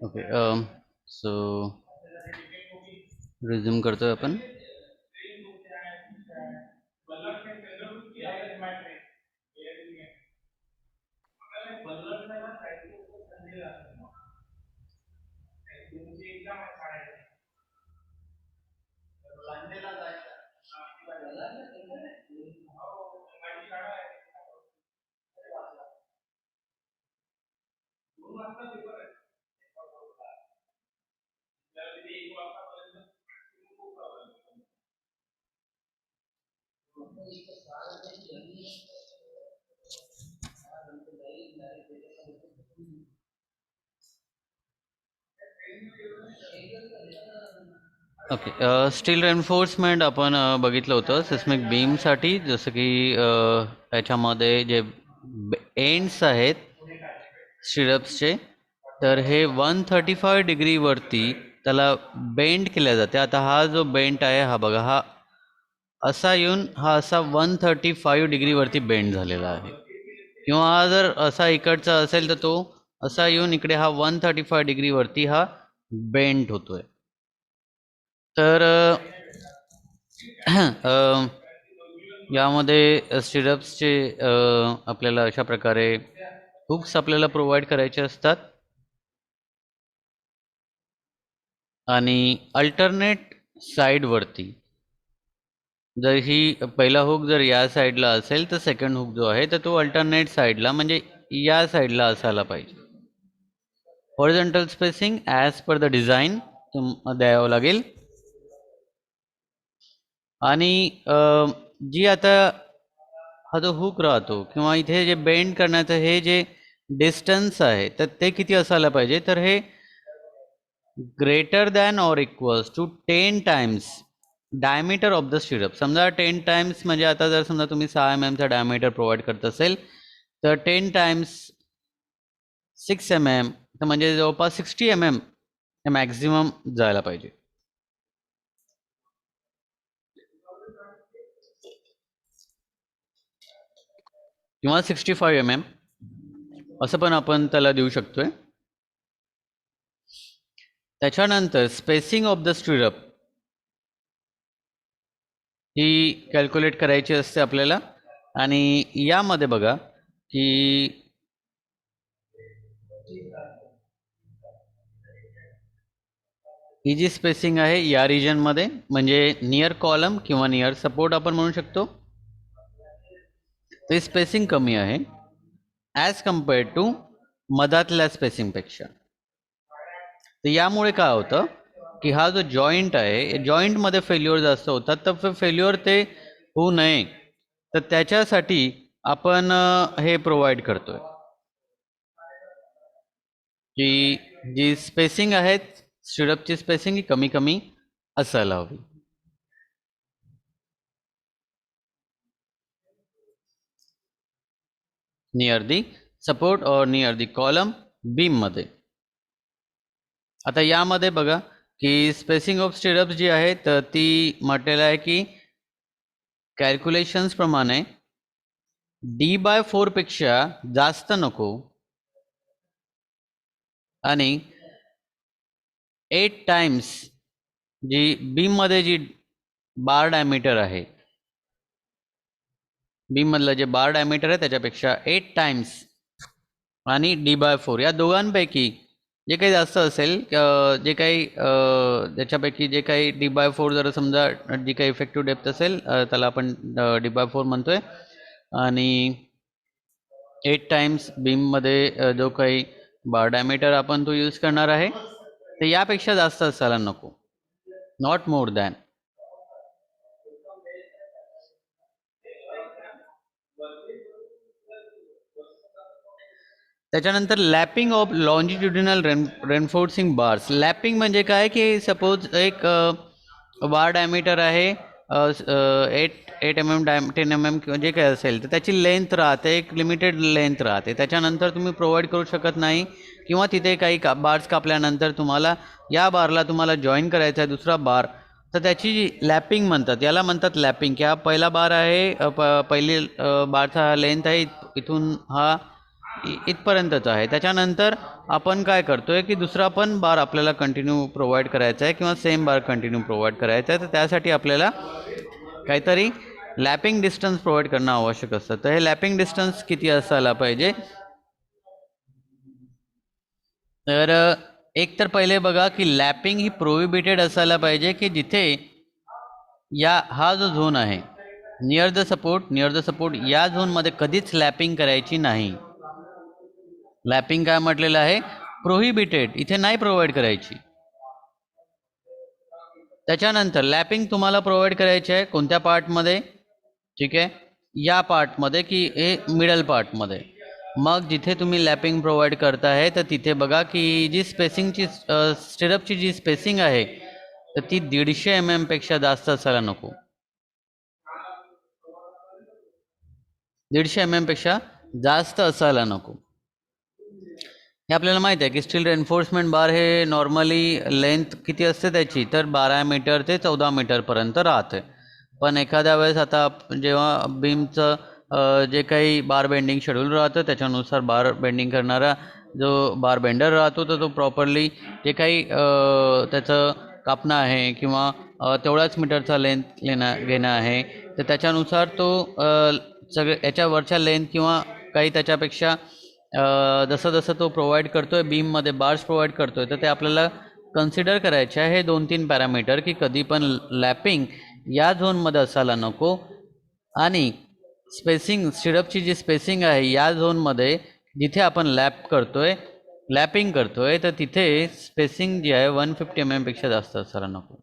Okay. So resume करतोय आपण. Okay. Steel reinforcement आपण बघितलं होतं सिस्मिक बीमसाठी, जसं की याच्यामध्ये जे एंड्स आहेत स्टिरप्सचे, तर हे 135 डिग्रीवरती त्याला बेंड केल्या जाते. आता हा जो बेंड आहे हा बघा, हा असा येऊन हा असा 135 डिग्रीवरती बेंड झालेला आहे, किंवा हा जर असा इकडचा असेल तर तो असा येऊन इकडे हा 135 डिग्रीवरती हा बेंड होतोय. तर यामध्ये स्टिरप्सचे आपल्याला अशा प्रकारे हुक्स आपल्याला प्रोव्हाइड करायचे असतात, आणि अल्टरनेट साईडवरती जर ही पहिला हुक जर या साईडला असेल तर सेकंड हुक जो आहे तर तो अल्टरनेट साईडला म्हणजे या साईडला असायला पाहिजे. Horizontal spacing as per the design द्यावं लागेल. आणि जी आता हा जो हुक राहतो किंवा इथे जे बेंड करण्याचं हे जे डिस्टन्स आहे तर ते किती असायला पाहिजे, तर हे greater than or equals to 10 times diameter of the stirrup. समजा 10 टाइम्स म्हणजे आता जर समजा तुम्ही 6 mm चा डायमीटर प्रोव्हाइड करत असेल तर 10 टाइम्स 6 mm तर म्हणजे जवळपास 60 mm हे मॅक्झिमम जायला पाहिजे. किंवा 65 mm असं पण आपण त्याला देऊ शकतोय. त्याच्यानंतर spacing of the stirrup he calculate करायची असते आपल्याला. आणि यामध्ये बघा की ही जी स्पेसिंग आहे या रिजनमध्ये म्हणजे नियर कॉलम किंवा नियर सपोर्ट आपण म्हणू शकतो, ते स्पेसिंग कमी आहे ॲज कम्पेअर्ड टू मधातल्या स्पेसिंगपेक्षा. तर यामुळे काय होतं की हा जो जॉईंट आहे जॉईंटमध्ये फेल्युअर जास्त होतात, तर फेल्युअर ते होऊ नये तर त्याच्यासाठी आपण हे प्रोव्हाइड करतोय की जी स्पेसिंग आहेत स्टिरपची स्पेसिंग ही कमी कमी असायला हवी. नियर दी सपोर्ट और नियर दी कॉलम बीम मध्ये. आता यामध्ये बघा की स्पेसिंग ऑफ स्टिरप्स जी आहे तर ती म्हटलेलं आहे की कॅल्क्युलेशन्स प्रमाणे D/4 पेक्षा जास्त नको आणि 8 टाइम्स जी बीम मध्ये जी बार डायमीटर आहे, बीम मधलं जे बार डायमीटर आहे त्याच्यापेक्षा 8 टाइम्स आणि D/4 या दोघांपैकी जे काही जास्त असेल, जे काही त्याच्यापैकी जे काही D/4 जर समजा जी काही इफेक्टिव्ह डेप्थ असेल त्याला आपण D/4 म्हणतोय, आणि 8 टाइम्स बीममध्ये जो काही बार डायमीटर आपण तो यूज करणार आहे ते यापेक्षा जास्त असायला नको, नॉट मोर दॅन. त्याच्यानंतर lapwing of longitudinal reinforcing bars. Lapwing म्हणजे काय की सपोज एक बार डायमीटर आहे 8 mm 10 mm किंवा जे काही असेल तर त्याची लेंथ राहते, एक लिमिटेड लेंथ राहते, त्याच्यानंतर तुम्ही प्रोव्हाइड करू शकत नाही, किंवा तिथे काही बार्स कापल्यानंतर तुम्हाला या बारला तुम्हाला जॉईन करायचा आहे दुसरा बार, तर त्याची जी लॅपिंग म्हणतात, याला म्हणतात लॅपिंग. की हा पहिला बार आहे, पहिली बारचा लेंथ आहे इथून हा इथपर्यंतच आहे, त्याच्यानंतर आपण काय करतोय की दुसरा पण बार आपल्याला कंटिन्यू प्रोव्हाइड करायचा आहे किंवा सेम बार कंटिन्यू प्रोव्हाइड करायचा आहे, तर त्यासाठी आपल्याला काहीतरी लॅपिंग डिस्टन्स प्रोव्हाइड करणं आवश्यक असतं. तर हे लॅपिंग डिस्टन्स किती असायला पाहिजे, तर एक तर पहिले बघा की लॅपिंग ही प्रोहिबिटेड असायला पाहिजे की जिथे हा जो झोन आहे नियर द सपोर्ट या झोनमध्ये कधीच लॅपिंग करायची नाही. लॅपिंग काय म्हटलेलं आहे, प्रोहिबिटेड, इथे नाही प्रोव्हाइड करायची. त्याच्यानंतर लॅपिंग तुम्हाला प्रोव्हाइड करायची आहे कोणत्या पार्टमध्ये, ठीक आहे, या पार्टमध्ये की हे मिडल पार्टमध्ये. मग जिथे तुम्ही लॅपिंग प्रोव्हाइड करताय तर तिथे बघा की जी स्पेसिंगची स्टिरअपची जी स्पेसिंग आहे तर ती 150 mm पेक्षा जास्त असायला नको. 150 mm पेक्षा जास्त असायला नको. हे आपल्याला माहिती आहे की स्टील रेन्फोर्समेंट बार हे नॉर्मली लेंथ किती असते त्याची, तर 12 मीटर ते 14 मीटरपर्यंत राहते. पण एखाद्या वेळेस आता जेव्हा बीमचं जे काही बार बेंडिंग शेड्यूल राहतं त्याच्यानुसार बार बेंडिंग करणारा जो बार बेंडर राहतो तर तो प्रॉपरली जे काही त्याचं कापणं आहे किंवा तेवढ्याच मीटरचा लेंथ घेणं आहे, तर त्याच्यानुसार तो सगळे याच्यावरच्या लेंथ किंवा काही त्याच्यापेक्षा जसं जसं तो प्रोव्हाइड करतोय बीममध्ये बार्स प्रोव्हाइड करतोय, तर ते आपल्याला कन्सिडर करायचे आहे हे 2-3 पॅरामीटर की कधी पण लॅपिंग या झोनमध्ये असायला नको आणि स्पेसिंग स्टिरअपची जी स्पेसिंग आहे या झोनमध्ये जिथे आपण लॅपिंग करतोय तर तिथे स्पेसिंग जी आहे 150 mm पेक्षा जास्त असायला नको.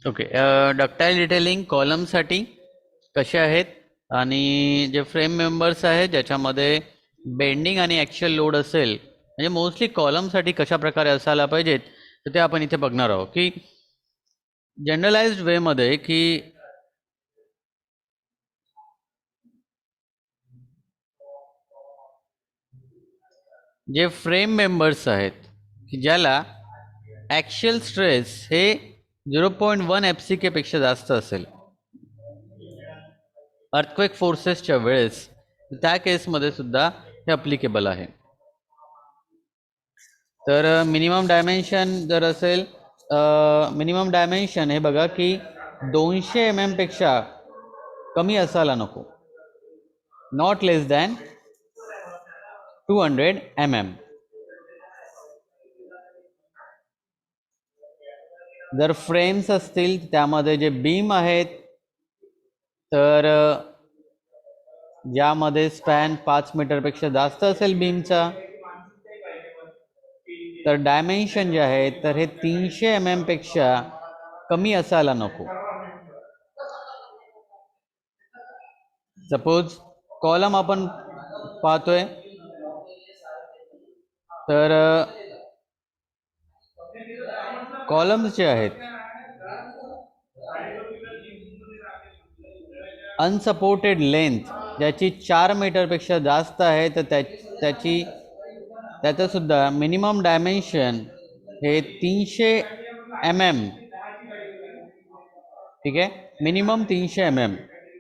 ओके, डक्टाईल डिटेलिंग कॉलमसाठी कसे आहेत आणि जे फ्रेम मेंबर्स आहेत ज्याच्यामध्ये बेंडिंग आणि ॲक्च्युअल लोड असेल, म्हणजे मोस्टली कॉलमसाठी कशा प्रकारे असायला पाहिजेत, तर ते आपण इथे बघणार आहोत की जनरलाइज्ड वेमध्ये की जे फ्रेम मेंबर्स आहेत की ज्याला ॲक्च्युअल स्ट्रेस हे 0.1 FCK पेक्षा जास्त असेल अर्थक्वेक फोर्सेसच्या वेळेस, त्या केसमध्ये सुद्धा हे अप्लिकेबल आहे. तर मिनिमम डायमेन्शन जर असेल, मिनिमम डायमेन्शन हे बघा की 200 mm पेक्षा कमी असायला नको, नॉट लेस दॅन 200 mm. जर फ्रेम्स असतील त्यामध्ये जे बीम आहेत तर ज्यामध्ये स्पॅन 5 मीटरपेक्षा जास्त असेल बीमचा, तर डायमेन्शन जे आहे तर हे 300 mm पेक्षा कमी असायला नको. सपोज कॉलम आपण पाहतोय तर कॉलम्स जे आहेत अनसपोर्टेड लेंथ ज्याची 4 मीटरपेक्षा जास्त आहे तर त्याचं सुद्धा मिनिमम डायमेन्शन हे 300 mm, ठीक आहे, मिनिमम 300 mm,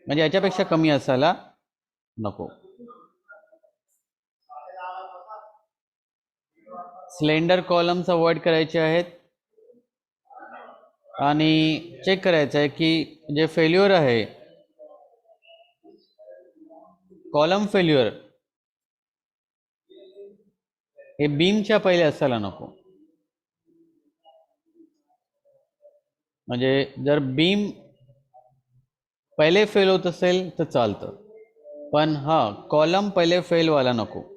म्हणजे याच्यापेक्षा कमी असायला नको. स्लेंडर कॉलम्स अवॉइड करायचे आहेत आणि चेक करायचं आहे की जे फेल्युअर आहे कॉलम फेल्युअर हे बीमच्या पहिले असायला नको. म्हणजे जर बीम पहिले फेल होत असेल तर चालतं, पण कॉलम पहिले फेल व्हायला नको.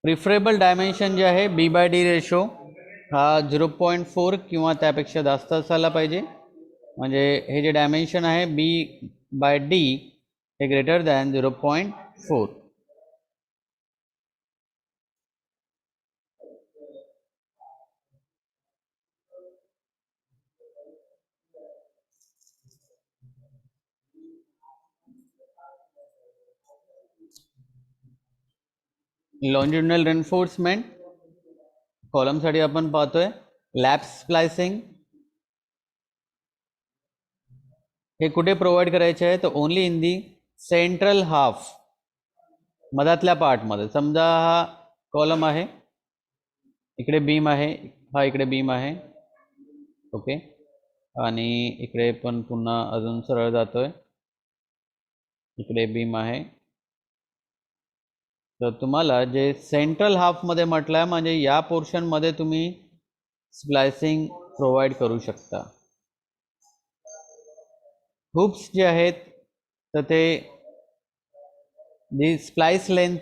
प्रिफरेबल डायमेन्शन जे आहे B/D रेशो हा 0.4 किंवा त्यापेक्षा जास्त असायला पाहिजे. म्हणजे हे जे डायमेन्शन आहे B/D हे ग्रेटर दॅन 0.4. लॉन्जिट्युडिनल रेन्फोर्समेंट कॉलमसाठी आपण पाहतोय. लॅप स्प्लायसिंग हे कुठे प्रोव्हाइड करायचे आहे? तर only in the central half, मधातल्या पार्टमध्ये. समजा हा कॉलम आहे, इकडे बीम आहे, हा इकडे बीम आहे, ओके, आणि इकडे पण पुन्हा अजून सरळ जातोय, इकडे बीम आहे. तर तुम्हाला जे सेंट्रल हाफमध्ये म्हटलं आहे, म्हणजे या पोर्शनमध्ये तुम्ही स्प्लायसिंग प्रोव्हाइड करू शकता. हुप्स जे आहेत तर ते जी स्प्लाइस लेंथ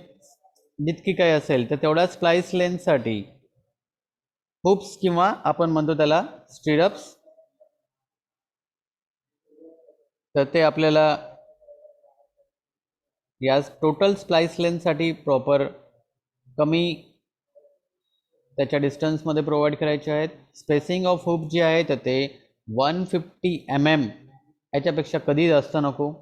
जितकी काही असेल तर तेवढ्या स्प्लाइस लेंथसाठी हुप्स किंवा आपण म्हणतो त्याला स्टिरप्स, तर ते आपल्याला या टोटल स्प्लाइस लेंथसाठी प्रॉपर कमी त्याच्या डिस्टन्समध्ये प्रोव्हाइड करायचे आहेत. स्पेसिंग ऑफ हुप जे आहे तर ते 150 mm याच्यापेक्षा कधी जास्त नको.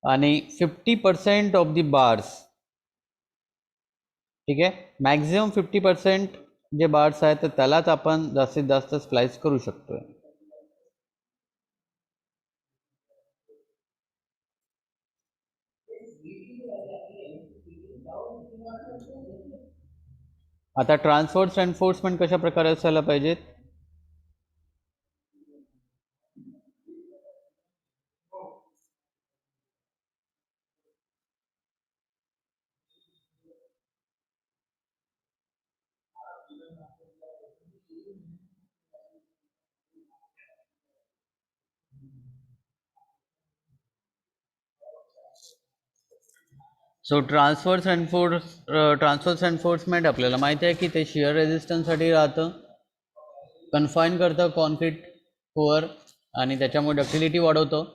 आणि 50% ऑफ दी बार्स, ठीक आहे, मॅक्झिमम 50% जे बार्स आहेत तर त्यालाच आपण जास्तीत जास्त स्प्लाइस करू शकतोय. आता ट्रान्सफर्स एन्फोर्समेंट कशा प्रकारे असायला पाहिजेत? सो ट्रान्सफर्स एन्फोर्समेंट आपल्याला माहिती आहे की ते शिअर रेझिस्टन्ससाठी राहतं, कन्फाईन करतं कॉन्क्रीट कोअर आणि त्याच्यामुळे डक्टिलिटी वाढवतं.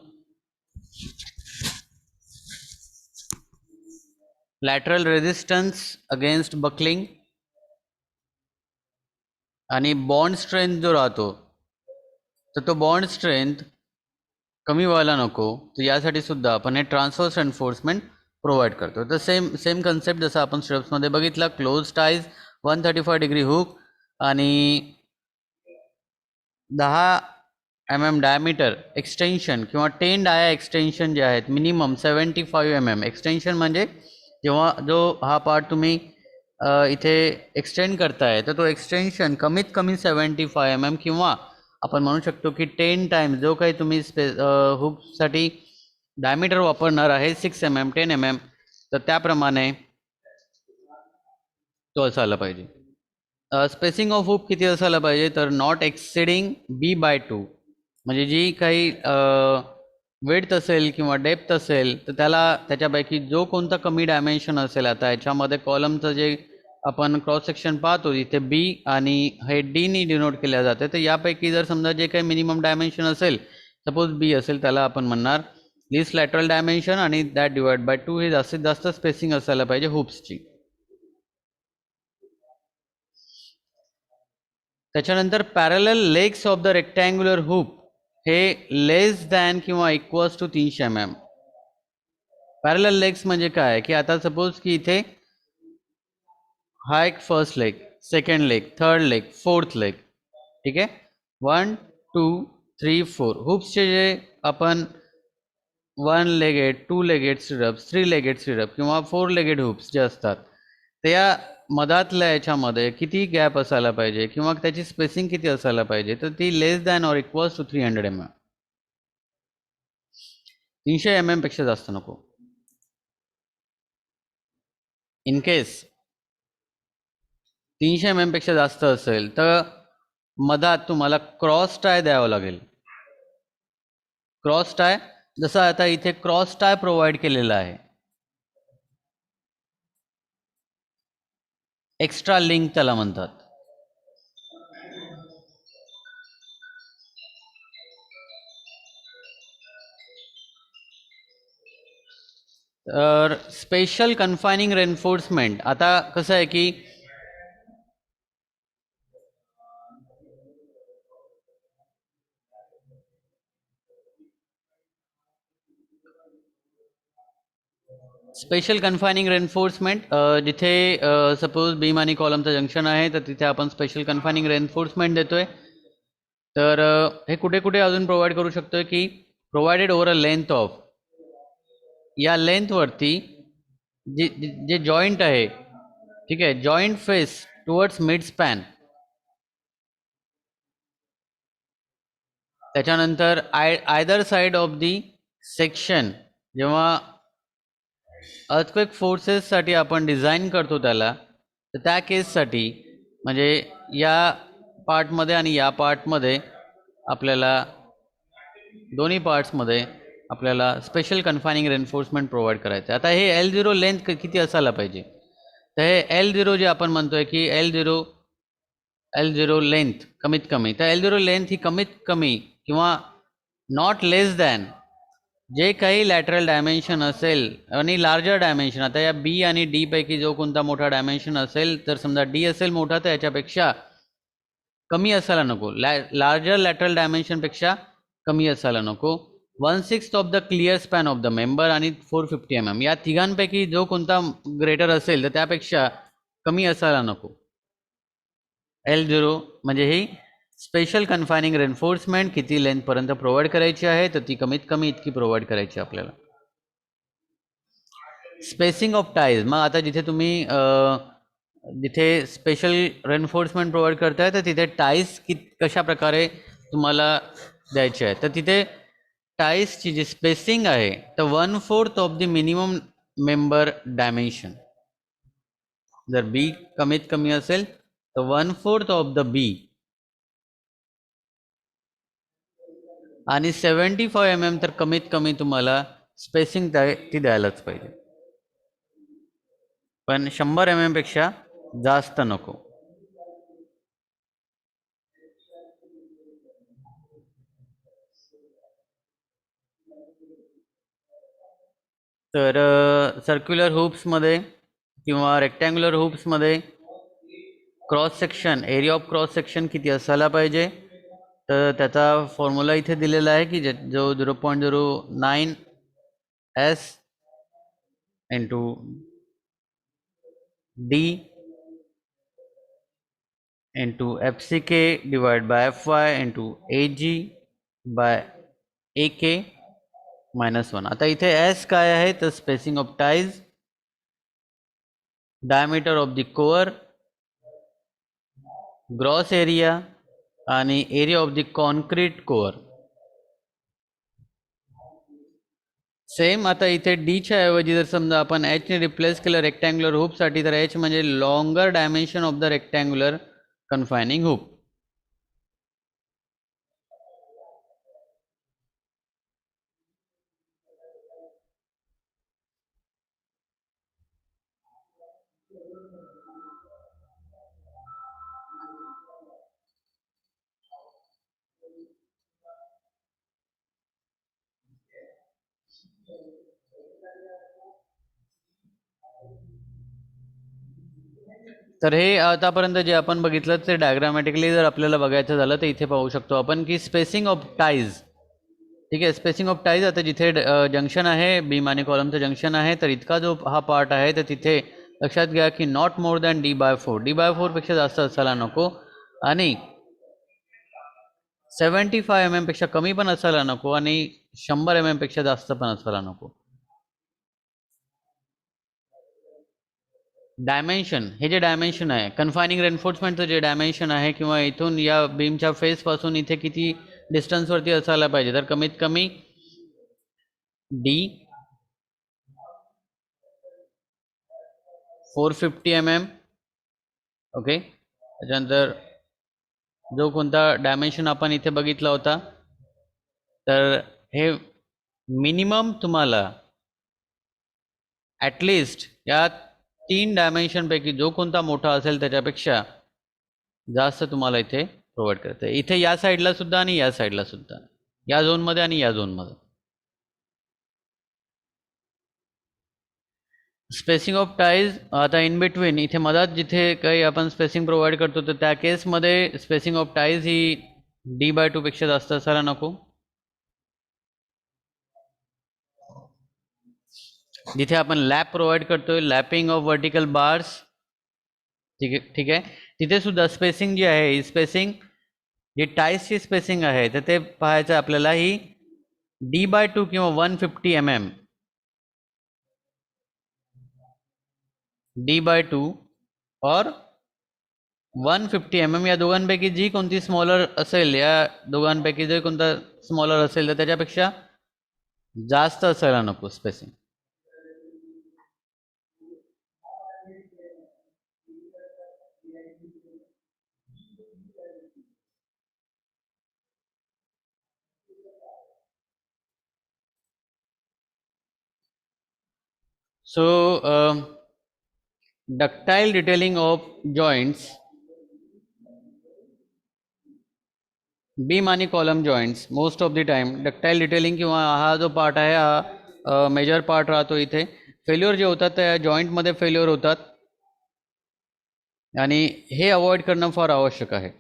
लॅटरल रेझिस्टन्स अगेन्स्ट बकलिंग आणि बॉन्ड स्ट्रेंथ जो राहतो तर तो बॉन्ड स्ट्रेंथ कमी व्हायला नको, तर यासाठी सुद्धा आपण हे ट्रान्सफर्स एन्फोर्समेंट प्रोव्हाइड करतो. तर सेम कन्सेप्ट जसं आपण स्ट्रप्समध्ये बघितला, क्लोज टाईज, 135 डिग्री हुक आणि 10 mm डायमीटर एक्सटेन्शन किंवा 10 डाया एक्सटेन्शन जे आहेत मिनिमम 75 mm एक्सटेन्शन, म्हणजे जेव्हा जो हा पार्ट तुम्ही इथे एक्सटेंड करताय तर तो एक्सटेन्शन कमीत कमी 75 mm किंवा आपण म्हणू शकतो की 10 टाइम्स जो काही तुम्ही हुकसाठी डायमीटर वापरणार आहे 6 mm 10 mm, तर त्याप्रमाणे तो असायला पाहिजे. स्पेसिंग ऑफ हुक किती असायला पाहिजे? तर नॉट एक्सिडिंग B/2, म्हणजे जी काही विड्थ असेल किंवा डेप्थ असेल तर त्याला त्याच्यापैकी जो कोणता कमी डायमेन्शन असेल, आता याच्यामध्ये कॉलमचं जे आपण क्रॉस सेक्शन पाहतो इथे बी आणि हे डीनी डिनोट केल्या जाते, तर यापैकी जर समजा जे काही मिनिमम डायमेन्शन असेल, सपोज बी असेल, त्याला आपण म्हणणार लिस्ट लॅटरल डायमेन्शन आणि दॅट डिवाइड बाय 2 हे जास्तीत जास्त स्पेसिंग असायला पाहिजे हुप्सची. त्याच्यानंतर parallel legs of the rectangular hoop हे लेस दॅन किंवा equals to 300 mm. Parallel legs म्हणजे काय की आता सपोज की इथे हा एक first leg, second leg, third leg, fourth leg, ठीक आहे, 1 2 3 4 हुप्सचे जे आपण 1 legged, 2 legged stirrups, 3 legged stirrup किंवा 4 लेगेड हुप्स जे असतात, त्या मधातल्या याच्यामध्ये किती गॅप असायला पाहिजे किंवा त्याची स्पेसिंग किती असायला पाहिजे? तर ती less than or equals to 300 mm. 300 mm पेक्षा जास्त नको. इन केस 300 mm पेक्षा जास्त असेल तर मधात तुम्हाला क्रॉस टाय द्यावं लागेल. क्रॉस टाय, जसं आता इथे क्रॉस टाय प्रोव्हाइड केलेला आहे, एक्स्ट्रा लिंक त्याला म्हणतात. तर स्पेशल कन्फायनिंग रेन्फोर्समेंट, आता कसं आहे की स्पेशल कन्फायनिंग रेन्फोर्समेंट जिथे सपोज बीम आणि कॉलमचं जंक्शन आहे तर तिथे आपण स्पेशल कन्फायनिंग रेन्फोर्समेंट देतोय. तर हे कुठे कुठे अजून प्रोव्हाइड करू शकतोय की provided over a length of, या लेंथवरती जे जे जॉईंट आहे, ठीक आहे, joint face towards mid span, त्याच्यानंतर either side of the section, जेव्हा अर्थक्वेक फोर्सेससाठी आपण डिझाईन करतो त्याला, तर त्या केससाठी म्हणजे या पार्टमध्ये आणि या पार्टमध्ये आपल्याला दोन्ही पार्ट्समध्ये आपल्याला स्पेशल कन्फायनिंग रेन्फोर्समेंट प्रोव्हाइड करायचं आहे. आता हे L0 लेंथ किती असायला पाहिजे, तर हे L0 जे आपण म्हणतोय की L0 लेंथ कमीत कमी, तर L0 लेंथ ही कमीत कमी किंवा नॉट लेस दॅन जे काही लॅटरल डायमेन्शन असेल आणि लार्जर डायमेन्शन, आता या बी आणि डी पैकी जो कोणता मोठा डायमेन्शन असेल, तर समजा डी असेल मोठा तर याच्यापेक्षा कमी असायला नको, लार्जर लॅटरल डायमेन्शनपेक्षा कमी असायला नको. 1/6 of the clear span of the member आणि 450 mm, या तिघांपैकी जो कोणता ग्रेटर असेल तर त्यापेक्षा कमी असायला नको. L0 म्हणजे ही स्पेशल कन्फायनिंग रेन्फोर्समेंट किती लेंथपर्यंत प्रोव्हाइड करायची आहे, तर ती कमीत कमी इतकी प्रोव्हाइड करायची आपल्याला. स्पेसिंग ऑफ टाईज, मग आता जिथे तुम्ही जिथे स्पेशल रेन्फोर्समेंट प्रोव्हाइड करताय तर तिथे टाईज कशा प्रकारे तुम्हाला द्यायचे आहे, तर तिथे टाईजची जी स्पेसिंग आहे तर 1/4 of the minimum member dimension. जर बी कमीत कमी असेल तर 1/4 ऑफ द बी आणि 75 mm तर कमीत कमी तुम्हाला स्पेसिंग ती द्यायलाच पाहिजे, पण 100 mm पेक्षा जास्त नको. तर सर्क्युलर हुप्समध्ये किंवा रेक्टँग्युलर हुप्समध्ये cross section, area of cross section किती असायला पाहिजे, तर त्याचा फॉर्म्युला इथे दिलेला आहे की जो 0.09 S into D into FCK divide by FY into AG by AK -1. आता इथे S काय आहे, तर spacing of ties, diameter of the core, gross area आणि area of the concrete core. Same आता इथे डीच्या ऐवजी जर समजा आपण एचने रिप्लेस केलं रेक्टँग्युलर हुपसाठी, तर एच म्हणजे longer dimension of the rectangular confining hoop. तर हे आतापर्यंत जे आपण बघितलं ते डायग्रामॅटिकली जर आपल्याला बघायचं झालं तर इथे पाहू शकतो आपण की स्पेसिंग ऑफ टाईज, ठीक आहे, स्पेसिंग ऑफ टाईज. आता जिथे जंक्शन आहे, बीम आणि कॉलमचं जंक्शन आहे, तर इतका जो हा पार्ट आहे तर तिथे लक्षात घ्या की not more than D/4, D/4 पेक्षा जास्त असायला नको आणि 75 mm पेक्षा कमी पण असायला नको आणि 100 mm पेक्षा जास्त पण असायला नको. डायमेन्शन, हे जे डायमेन्शन आहे कन्फायनिंग रेन्फोर्समेंटचं जे डायमेन्शन आहे, किंवा इथून या बीमच्या फेसपासून इथे किती डिस्टन्सवरती असायला पाहिजे, तर कमीत कमी D 450 mm. ओके, त्याच्यानंतर जो कोणता डायमेन्शन आपण इथे बघितला होता, तर हे मिनिमम तुम्हाला ॲटलिस्ट या 3 डायमेन्शनपैकी जो कोणता मोठा असेल त्याच्यापेक्षा जास्त तुम्हाला इथे प्रोव्हाइड करते, इथे या साईडला सुद्धा आणि या साईडला सुद्धा, या झोनमध्ये आणि या झोनमध्ये. स्पेसिंग ऑफ टाईज आता इन बिटवीन इथे मधात जिथे काही आपण स्पेसिंग प्रोव्हाइड करतो तर त्या केसमध्ये spacing of ties he D/2 पेक्षा जास्त असायला नको. जिथे आपण लॅप प्रोव्हाइड करतोय, लॅपिंग ऑफ वर्टिकल बार्स, ठीक आहे, तिथे सुद्धा स्पेसिंग जी आहे ही स्पेसिंग जी टाईजची स्पेसिंग आहे तर ते पाहायचं आपल्याला ही D/2 किंवा 150 mm D/2 और 150 mm या दोघांपैकी जी कोणती स्मॉलर असेल, या दोघांपैकी जे कोणता स्मॉलर असेल तर त्याच्यापेक्षा जास्त असायला नको spacing. So ductile detailing of joints, beam आणि column joints most of the time ductile detailing किंवा हा जो पार्ट आहे हा मेजर पार्ट राहतो. इथे फेल्युअर जे होतात त्या जॉईंटमध्ये फेल्युअर होतात आणि हे अवॉइड करणं फार आवश्यक आहे.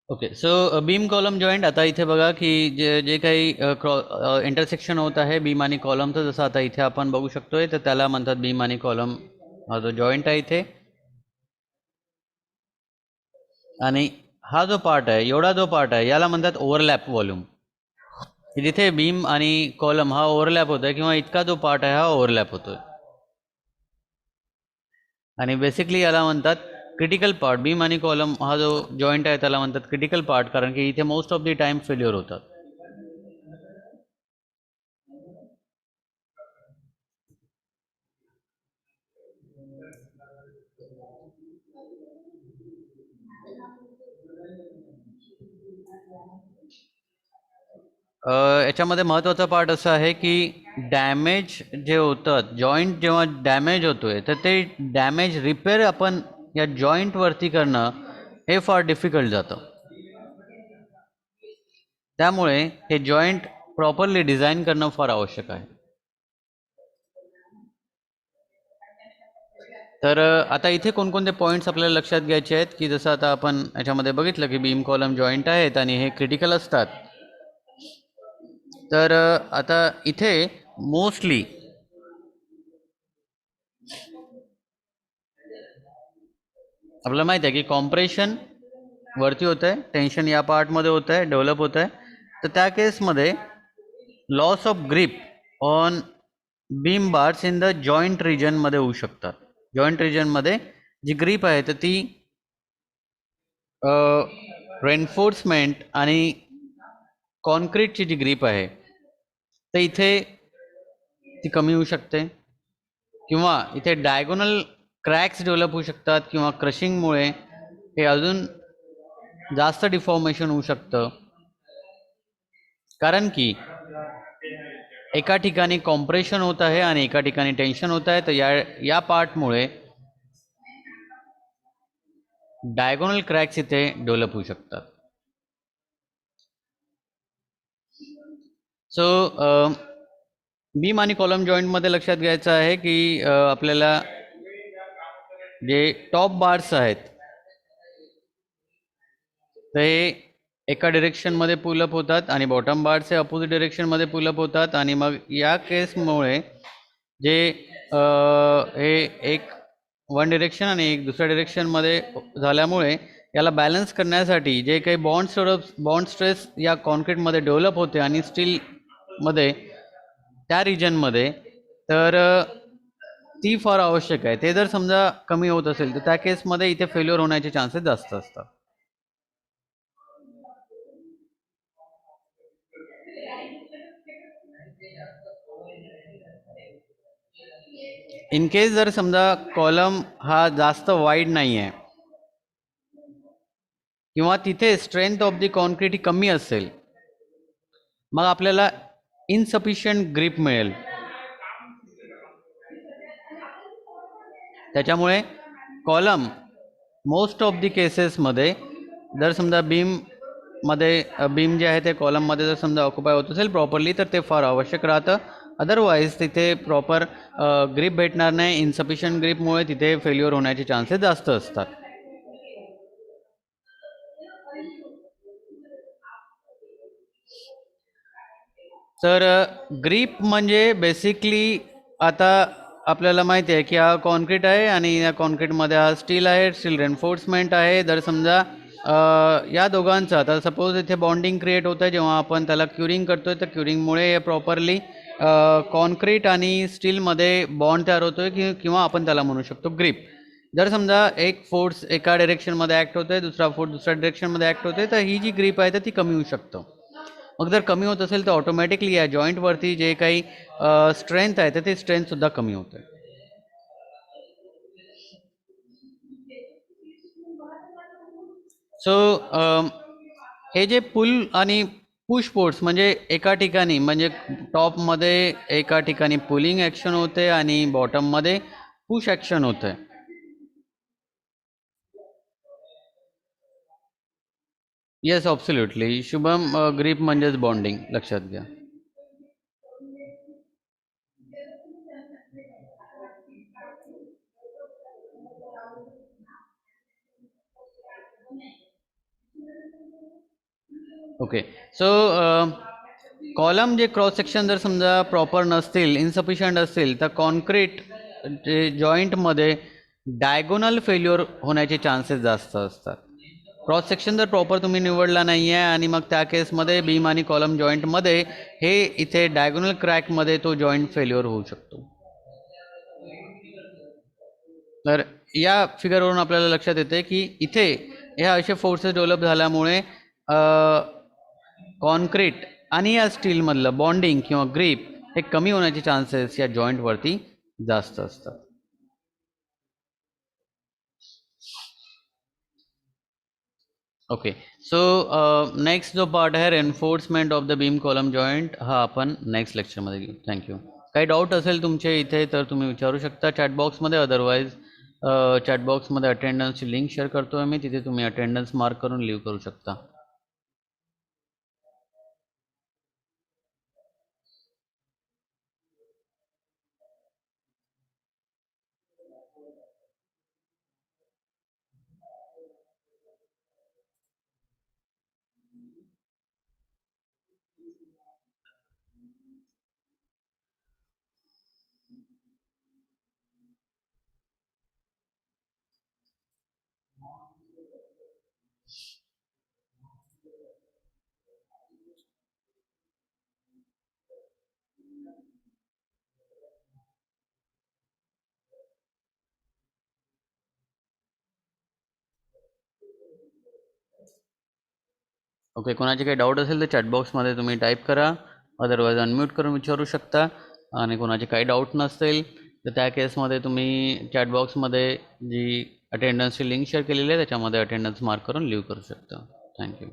Okay, so beam column joint आता इथे बघा की जे जे काही इंटरसेक्शन होत आहे बीम आणि कॉलमचं, जसं आता इथे आपण बघू शकतोय तर त्याला म्हणतात बीम आणि कॉलम हा जो जॉईंट आहे इथे. आणि हा जो पार्ट आहे, एवढा जो पार्ट आहे याला म्हणतात ओव्हरलॅप व्हॉल्यूम. जिथे बीम आणि कॉलम हा ओव्हरलॅप होतोय किंवा इतका जो पार्ट आहे हा ओव्हरलॅप होतोय. आणि बेसिकली याला म्हणतात क्रिटिकल पार्ट. बीम आणि कॉलम हा जो जॉईंट आहे त्याला म्हणतात क्रिटिकल पार्ट, कारण की इथे most of the time failure होतात. याच्यामध्ये महत्त्वाचा पार्ट असा आहे की डॅमेज जे होतात, जॉईंट जेव्हा डॅमेज होतोय तर ते डॅमेज रिपेअर आपण या जॉईंटवरती करणं हे फार डिफिकल्ट जातं. त्यामुळे हे जॉईंट प्रॉपरली डिझाईन करणं फार आवश्यक आहे. तर आता इथे कोणकोणते पॉईंट्स आपल्याला लक्षात घ्यायचे आहेत की जसं आता आपण याच्यामध्ये बघितलं की बीम कॉलम जॉईंट आहेत आणि हे क्रिटिकल असतात. तर आता इथे मोस्टली आपल्याला माहिती आहे की कॉम्प्रेशन वरती होत आहे, टेन्शन या पार्टमध्ये होत आहे, डेव्हलप होत आहे. तर त्या केसमध्ये loss of grip on beam bars in the joint रिजनमध्ये होऊ शकतात. जॉईंट रिजनमध्ये जी ग्रीप आहे तर ती रेन्फोर्समेंट आणि कॉन्क्रीटची जी ग्रीप आहे तर इथे ती कमी होऊ शकते, किंवा इथे डायगोनल क्रॅक्स डेव्हलप होऊ शकतात, किंवा क्रशिंगमुळे हे अजून जास्त डिफॉर्मेशन होऊ शकतं. कारण की एका ठिकाणी कॉम्प्रेशन होत आहे आणि एका ठिकाणी टेन्शन होत आहे, तर या पार्टमुळे डायगोनल क्रॅक्स इथे डेव्हलप होऊ शकतात. सो बीम आणि कॉलम जॉईंटमध्ये लक्षात घ्यायचं आहे की आपल्याला जे टॉप बार्स आहेत तर हे एका डिरेक्शनमध्ये पुलअप होतात आणि बॉटम बार्स हे अपोजिट डिरेक्शनमध्ये पुलअप होतात. आणि मग या केसमुळे जे हे एक वन डिरेक्शन आणि एक दुसऱ्या डिरेक्शनमध्ये झाल्यामुळे याला बॅलन्स करण्यासाठी जे काही बॉन्ड स्ट्रेस या कॉन्क्रीटमध्ये डेव्हलप होते आणि स्टीलमध्ये त्या रिजनमध्ये, तर ती फार आवश्यक आहे. ते जर समजा कमी होत असेल तर त्या केसमध्ये इथे फेल्युअर होण्याचे चान्सेस जास्त असतात. इन केस जर समजा कॉलम हा जास्त वाईड नाही आहे किंवा तिथे स्ट्रेंथ ऑफ द कॉन्क्रीट ही कमी असेल, मग आपल्याला इनसफिशियंट ग्रिप मिळेल. त्याच्यामुळे कॉलम मोस्ट ऑफ दी केसेसमध्ये जर समजा बीम जे आहे ते कॉलममध्ये जर समजा ऑक्युपाय होत असेल प्रॉपरली तर ते फार आवश्यक राहतं. अदरवाईज तिथे प्रॉपर ग्रिप भेटणार नाही. इनसफिशियंट ग्रिपमुळे तिथे फेल्युअर होण्याचे चान्सेस जास्त असतात. तर ग्रीप म्हणजे बेसिकली आता आपल्याला माहिती आहे की हा कॉन्क्रीट आहे आणि या कॉन्क्रीटमध्ये हा स्टील आहे, स्टील रेन्फोर्समेंट आहे. जर समजा या दोघांचं आता सपोज इथे बॉन्डिंग क्रिएट होतं आहे जेव्हा आपण त्याला क्युरिंग करतोय, तर क्युरिंगमुळे हे प्रॉपरली कॉन्क्रीट आणि स्टीलमध्ये बॉन्ड तयार होतोय किंवा आपण त्याला म्हणू शकतो ग्रीप. जर समजा एक फोर्स एका डायरेक्शनमध्ये ॲक्ट होतोय, दुसरा फोर्स दुसऱ्या डायरेक्शनमध्ये ॲक्ट होतोय, तर ही जी ग्रीप आहे तर ती कमी होऊ शकतं. मग जर कमी होत असेल तर ऑटोमॅटिकली या जॉईंटवरती जे काही स्ट्रेंथ आहे तर ते स्ट्रेंथसुद्धा कमी होतं. सो हे जे पुल आणि पुश फोर्स म्हणजे एका ठिकाणी म्हणजे टॉपमध्ये एका ठिकाणी पुलिंग ॲक्शन होते आणि बॉटममध्ये पुश ॲक्शन होतं. Yes, absolutely. शुभम, ग्रीप म्हणजेच बॉन्डिंग, लक्षात घ्या. ओके. सो कॉलम जे क्रॉस सेक्शन जर समजा प्रॉपर नसतील, इनसफिशियंट असतील, तर कॉन्क्रीट जे जॉईंटमध्ये डायगोनल फेल्युअर होण्याचे चान्सेस जास्त असतात. क्रॉस सेक्शन जर प्रॉपर तुम्ही निवडला नाही आहे आणि मग त्या केसमध्ये बीम आणि कॉलम जॉईंटमध्ये हे इथे डायगोनल क्रॅकमध्ये तो जॉईंट फेल्युअर होऊ शकतो. तर या फिगरवरून आपल्याला लक्षात येते की इथे ह्या असे फोर्सेस डेव्हलप झाल्यामुळे कॉन्क्रीट आणि या स्टीलमधलं बॉन्डिंग किंवा ग्रीप हे कमी होण्याचे चान्सेस या जॉईंटवरती जास्त असतात. ओके. सो नेक्स्ट जो पार्ट आहे enforcement of the beam column joint, हा आपण नेक्स्ट लेक्चरमध्ये घेऊ. थँक्यू. काही डाऊट असेल तुमचे इथे तर तुम्ही विचारू शकता चॅटबॉक्समध्ये. अदरवाईज चॅटबॉक्समध्ये अटेंडन्सची लिंक शेअर करतो आहे मी, तिथे तुम्ही अटेंडन्स मार्क करून लिव्ह करू शकता. ओके. कोणाचे काही डाऊट असेल तर चॅटबॉक्समध्ये तुम्ही टाईप करा. अदरवाईज अनम्यूट करून विचारू शकता. आणि कोणाचे काही डाऊट नसतील तर त्या केसमध्ये तुम्ही चॅटबॉक्समध्ये जी अटेंडन्सची लिंक शेअर केलेली आहे त्याच्यामध्ये अटेंडन्स मार्क करून लिव्ह करू शकता. थँक्यू.